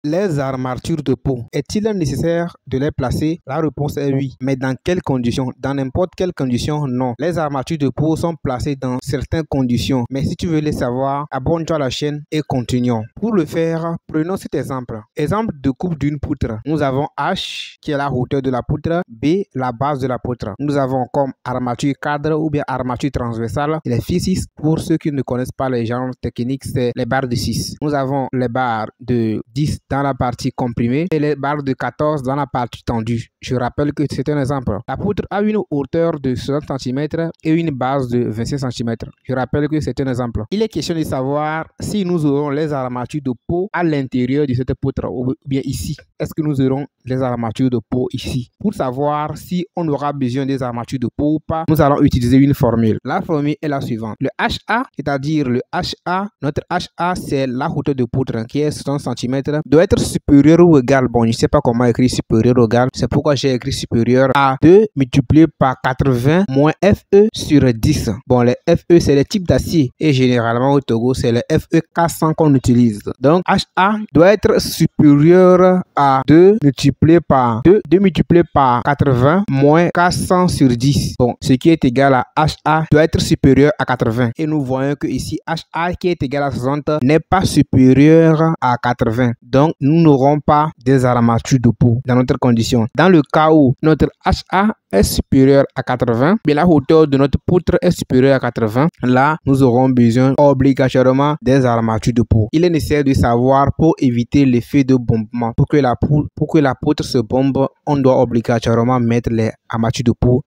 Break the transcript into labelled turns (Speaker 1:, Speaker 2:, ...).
Speaker 1: Les armatures de peau, est-il nécessaire de les placer? La réponse est oui. Mais dans quelles conditions? Dans n'importe quelle condition, non. Les armatures de peau sont placées dans certaines conditions. Mais si tu veux les savoir, abonne-toi à la chaîne et continuons. Pour le faire, prenons cet exemple. Exemple de coupe d'une poutre. Nous avons H qui est la hauteur de la poutre, B la base de la poutre. Nous avons comme armature cadre ou bien armature transversale les fils 6. Pour ceux qui ne connaissent pas les genres techniques, c'est les barres de 6. Nous avons les barres de 10 dans la partie comprimée et les barres de 14 dans la partie tendue. Je rappelle que c'est un exemple. La poutre a une hauteur de 60 cm et une base de 25 cm. Je rappelle que c'est un exemple. Il est question de savoir si nous aurons les armatures de peau à l'intérieur de cette poutre ou bien ici. Est-ce que nous aurons les armatures de peau ici? Pour savoir si on aura besoin des armatures de peau ou pas, nous allons utiliser une formule. La formule est la suivante. Le HA, c'est-à-dire le HA, notre HA c'est la hauteur de poutre qui est 60 cm, doit être supérieur ou égal. Bon, je ne sais pas comment écrire supérieur ou égal. C'est pourquoi j'ai écrit supérieur à 2 multiplié par 80 moins FE sur 10. Bon, les FE c'est les types d'acier et généralement au Togo c'est le FE 400 qu'on utilise. Donc HA doit être supérieur à 2 multiplié par 80 moins 400 sur 10. Bon, ce qui est égal à HA doit être supérieur à 80. Et nous voyons que ici HA qui est égal à 60 n'est pas supérieur à 80. Donc nous n'aurons pas des armatures de peau dans notre condition. Dans le cas où notre HA est supérieur à 80, mais la hauteur de notre poutre est supérieure à 80, là, nous aurons besoin obligatoirement des armatures de peau. Il est nécessaire de savoir pour éviter l'effet de bombement. Pour que la poutre se bombe, on doit obligatoirement mettre les armatures de peau